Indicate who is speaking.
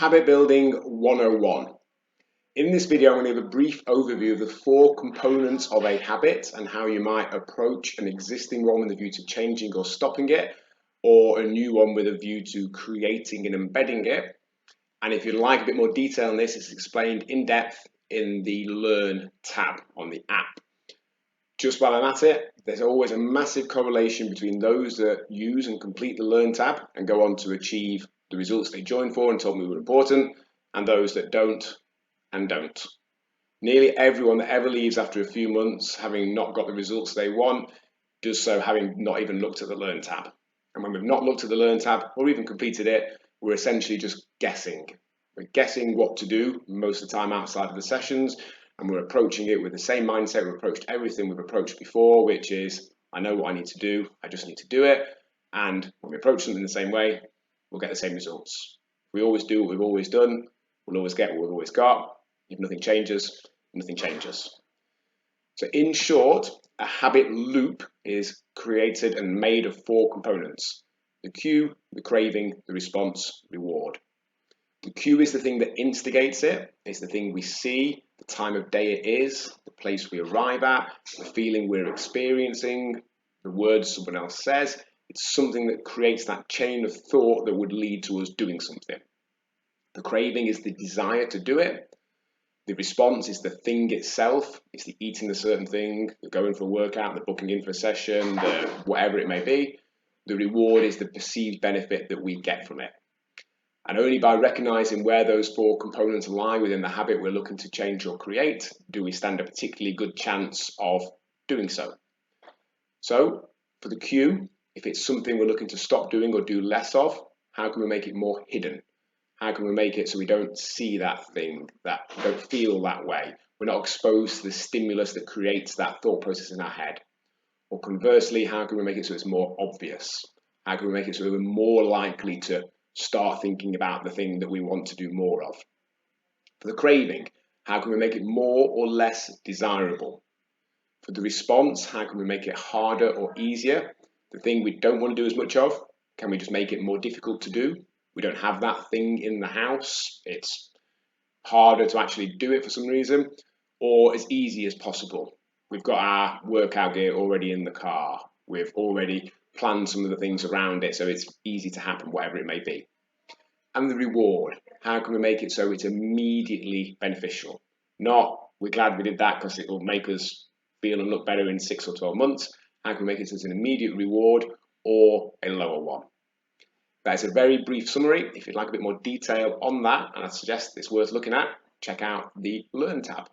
Speaker 1: Habit Building 101. In this video, I'm going to give a brief overview of the 4 components of a habit and how you might approach an existing one with a view to changing or stopping it, or a new one with a view to creating and embedding it. And if you'd like a bit more detail on this, it's explained in depth in the Learn tab on the app. Just while I'm at it, there's always a massive correlation between those that use and complete the Learn tab and go on to achieve the results they joined for and told me were important, and those that don't and don't. Nearly everyone that ever leaves after a few months, having not got the results they want, does so having not even looked at the Learn tab. And when we've not looked at the Learn tab or even completed it, we're essentially just guessing. We're guessing what to do most of the time outside of the sessions, and we're approaching it with the same mindset we've approached everything we've approached before, which is, I know what I need to do, I just need to do it. And when we approach something the same way, we'll get the same results. We always do what we've always done, we'll always get what we've always got. If nothing changes, nothing changes. So in short, a habit loop is created and made of 4 components: the cue, the craving, the response, reward. The cue is the thing that instigates it. It's the thing we see, the time of day it is, the place we arrive at, the feeling we're experiencing, the words someone else says. It's something that creates that chain of thought that would lead to us doing something. The craving is the desire to do it. The response is the thing itself. It's the eating a certain thing, the going for a workout, the booking in for a session, the whatever it may be. The reward is the perceived benefit that we get from it. And only by recognizing where those 4 components lie within the habit we're looking to change or create do we stand a particularly good chance of doing so. So for the cue, if it's something we're looking to stop doing or do less of, how can we make it more hidden? How can we make it so we don't see that thing, that we don't feel that way? We're not exposed to the stimulus that creates that thought process in our head. Or conversely, how can we make it so it's more obvious? How can we make it so we're more likely to start thinking about the thing that we want to do more of? For the craving, how can we make it more or less desirable? For the response, how can we make it harder or easier? The thing we don't want to do as much of, can we just make it more difficult to do? We don't have that thing in the house, it's harder to actually do it for some reason, or as easy as possible. We've got our workout gear already in the car, we've already planned some of the things around it so it's easy to happen, whatever it may be. And the reward, how can we make it so it's immediately beneficial? Not, we're glad we did that because it will make us feel and look better in 6 or 12 months. How can we make it as an immediate reward or a lower one? That is a very brief summary. If you'd like a bit more detail on that, and I suggest it's worth looking at, check out the Learn tab.